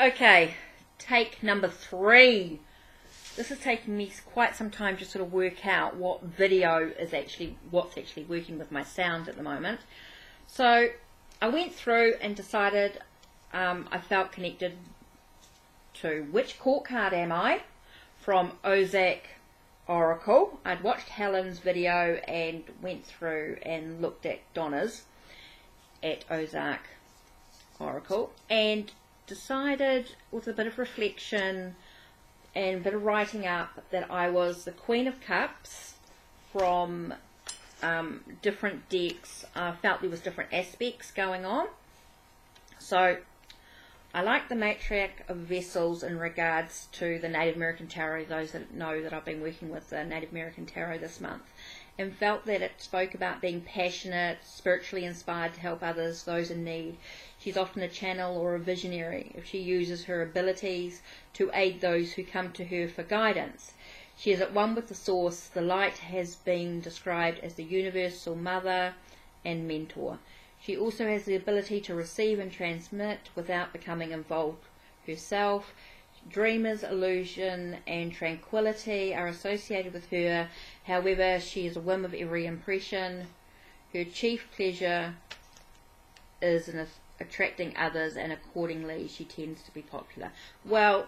Okay, take number 3. This is taking me quite some time to sort of work out what's actually working with my sound at the moment. So I went through and decided I felt connected to which court card am I from Ozark Oracle. I'd watched Helen's video and went through and looked at Donna's at Ozark Oracle and decided with a bit of reflection and a bit of writing up that I was the Queen of Cups from different decks. I felt there was different aspects going on. So I like the matriarch of vessels in regards to the Native American Tarot, those that know that I've been working with the Native American Tarot this month, and felt that it spoke about being passionate, spiritually inspired to help others, those in need. She's often a channel or a visionary if she uses her abilities to aid those who come to her for guidance. She is at one with the source. The light has been described as the universal mother and mentor. She also has the ability to receive and transmit without becoming involved herself. Dreamers, illusion and tranquility are associated with her. However, she is a whim of every impression. Her chief pleasure is in attracting others, and accordingly she tends to be popular. Well,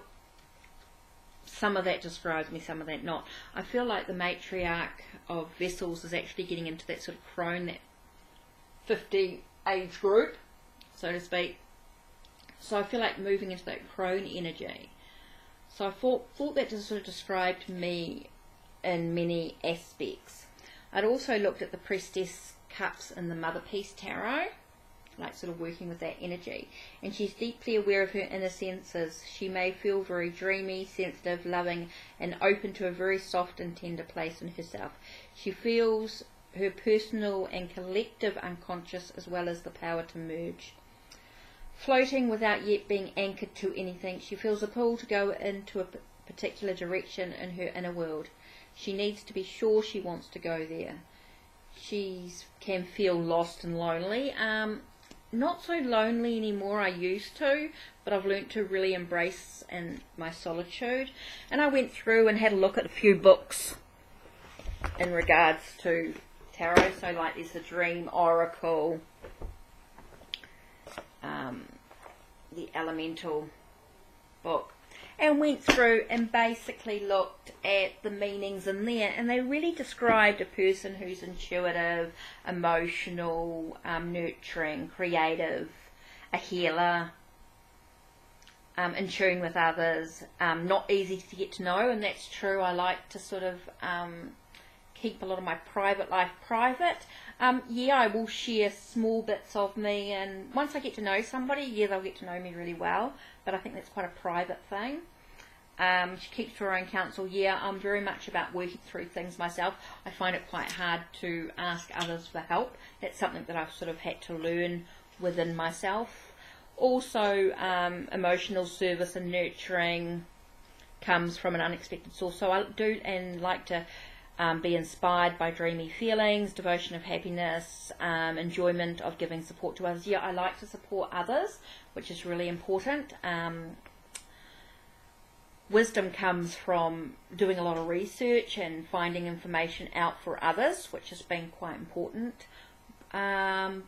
some of that describes me, some of that not. I feel like the matriarch of vessels is actually getting into that sort of crone, that 50 age group, so to speak. So I feel like moving into that crone energy. So I thought that just sort of described me in many aspects. I'd also looked at the Priestess Cups in the Mother Peace Tarot, like sort of working with that energy. And she's deeply aware of her inner senses. She may feel very dreamy, sensitive, loving, and open to a very soft and tender place in herself. She feels her personal and collective unconscious as well as the power to merge. Floating without yet being anchored to anything, she feels a pull to go into a particular direction in her inner world. She needs to be sure she wants to go there. She can feel lost and lonely. Not so lonely anymore, I used to, but I've learnt to really embrace my solitude. And I went through and had a look at a few books in regards to tarot. So like there's the Dream Oracle, the Elemental book, and went through and basically looked at the meanings in there, and they really described a person who's intuitive, emotional, nurturing, creative, a healer, in tune with others, not easy to get to know, and that's true. I like to sort of keep a lot of my private life private. Yeah, I will share small bits of me, and once I get to know somebody, yeah, they'll get to know me really well, but I think that's quite a private thing. She keeps her own counsel. Yeah, I'm very much about working through things myself. I find it quite hard to ask others for help. That's something that I've sort of had to learn within myself. Also, emotional service and nurturing comes from an unexpected source. So I do and like to be inspired by dreamy feelings, devotion of happiness, enjoyment of giving support to others. Yeah, I like to support others, which is really important. Wisdom comes from doing a lot of research and finding information out for others, which has been quite important.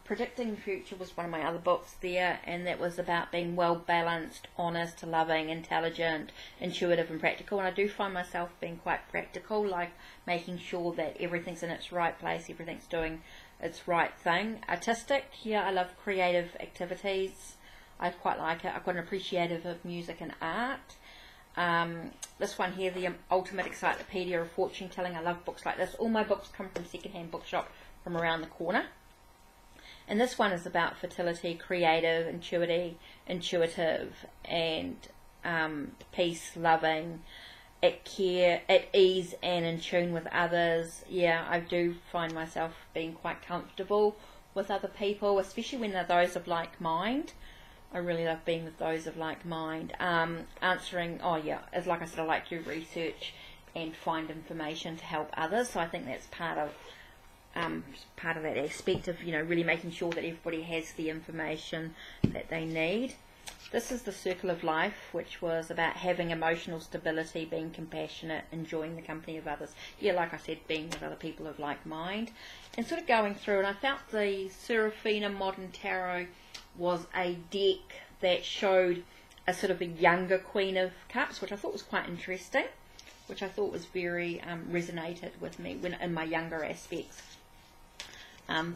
Predicting the Future was one of my other books there, and that was about being well balanced, honest, loving, intelligent, intuitive and practical. And I do find myself being quite practical, like making sure that everything's in its right place, everything's doing its right thing. Artistic, yeah, I love creative activities. I quite like it. I've got an appreciative of music and art. This one here, the Ultimate Encyclopedia of Fortune Telling. I love books like this. All my books come from secondhand bookshop from around the corner. And this one is about fertility, creative, intuitive, and peace, loving, at ease and in tune with others. Yeah, I do find myself being quite comfortable with other people, especially when they're those of like mind. I really love being with those of like mind. Answering, oh yeah, as like I said, I like to do research and find information to help others. So I think that's part of that aspect of, you know, really making sure that everybody has the information that they need. This is the Circle of Life, which was about having emotional stability, being compassionate, enjoying the company of others. Yeah, like I said, being with other people of like mind. And sort of going through, and I felt the Serafina Modern Tarot was a deck that showed a sort of a younger Queen of Cups, which I thought was quite interesting, which I thought was very resonated with me when in my younger aspects.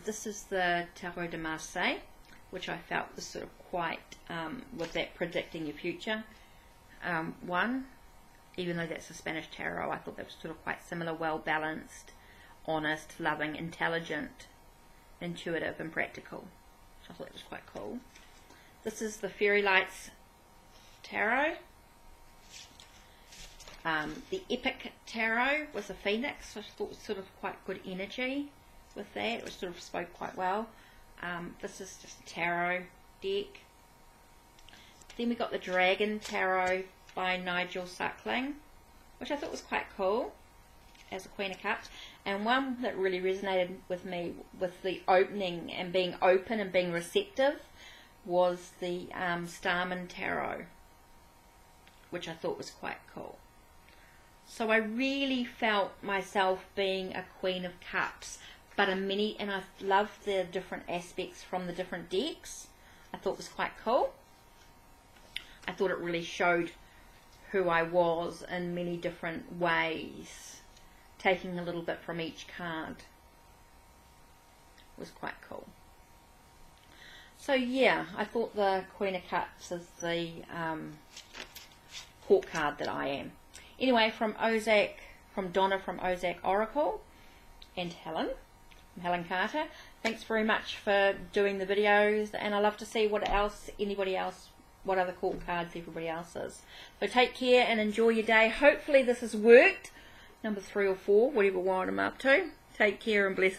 This is the Tarot de Marseille, which I felt was sort of quite, with that predicting your future one, even though that's a Spanish tarot, I thought that was sort of quite similar, well balanced, honest, loving, intelligent, intuitive and practical. So I thought it was quite cool. This is the Fairy Lights Tarot. The Epic Tarot was a Phoenix, which I thought was sort of quite good energy with that, which sort of spoke quite well. This is just a tarot deck. Then we got the Dragon Tarot by Nigel Suckling, which I thought was quite cool as a Queen of Cups. And one that really resonated with me with the opening and being open and being receptive was the Starman Tarot, which I thought was quite cool. So I really felt myself being a Queen of Cups, but and I loved the different aspects from the different decks. I thought it was quite cool. I thought it really showed who I was in many different ways, taking a little bit from each card. It was quite cool. So yeah, I thought the Queen of Cups is the court card that I am. Anyway, from Donna from Ozark Oracle and Helen. Helen Carter. Thanks very much for doing the videos, and I love to see what other court cards everybody else is. So take care and enjoy your day. Hopefully this has worked. Number 3 or 4, whatever one I'm up to. Take care and blessings.